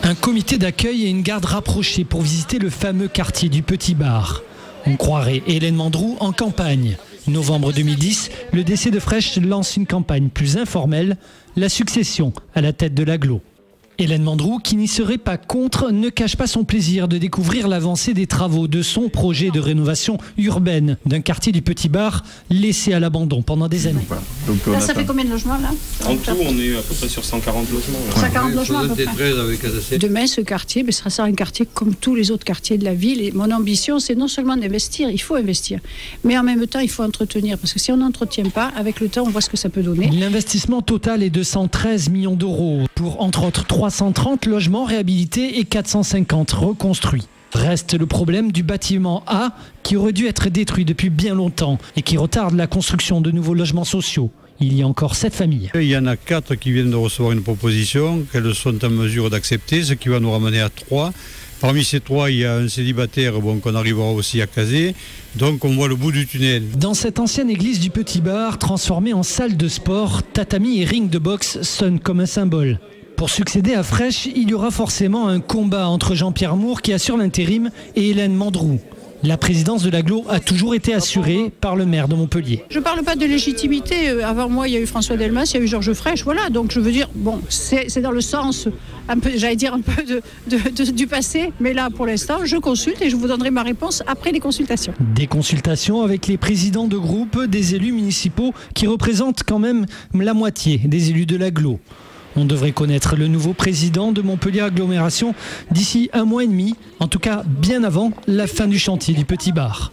Un comité d'accueil et une garde rapprochée pour visiter le fameux quartier du Petit Bar. On croirait Hélène Mandroux en campagne. Novembre 2010, le DC de Fresh lance une campagne plus informelle, la succession à la tête de l'agglo. Hélène Mandroux, qui n'y serait pas contre, ne cache pas son plaisir de découvrir l'avancée des travaux de son projet de rénovation urbaine d'un quartier du Petit Bar laissé à l'abandon pendant des années. Donc, là, ça fait combien de logements là? En tout, on est à peu près sur 140 logements. 140 logements à peu près. Demain, ce quartier, ça sera un quartier comme tous les autres quartiers de la ville. Et mon ambition, c'est non seulement d'investir, il faut investir, mais en même temps, il faut entretenir. Parce que si on n'entretient pas, avec le temps, on voit ce que ça peut donner. L'investissement total est de 113 millions d'euros pour, entre autres, 330 logements réhabilités et 450 reconstruits. Reste le problème du bâtiment A qui aurait dû être détruit depuis bien longtemps et qui retarde la construction de nouveaux logements sociaux. Il y a encore 7 familles. Il y en a 4 qui viennent de recevoir une proposition qu'elles sont en mesure d'accepter, ce qui va nous ramener à 3. Parmi ces 3, il y a un célibataire qu'on arrivera aussi à caser. Donc on voit le bout du tunnel. Dans cette ancienne église du Petit Bar, transformée en salle de sport, tatami et ring de boxe sonnent comme un symbole. Pour succéder à Fresh, il y aura forcément un combat entre Jean-Pierre Moore, qui assure l'intérim, et Hélène Mandroux. La présidence de l'agglo a toujours été assurée par le maire de Montpellier. Je ne parle pas de légitimité. Avant moi, il y a eu François Delmas, il y a eu Georges Fresh. Voilà, donc je veux dire, bon, c'est dans le sens, un peu, j'allais dire un peu du passé. Mais là, pour l'instant, je consulte et je vous donnerai ma réponse après les consultations. Des consultations avec les présidents de groupe, des élus municipaux qui représentent quand même la moitié des élus de l'agglo. On devrait connaître le nouveau président de Montpellier Agglomération d'ici 1 mois et demi, en tout cas bien avant la fin du chantier du Petit Bar.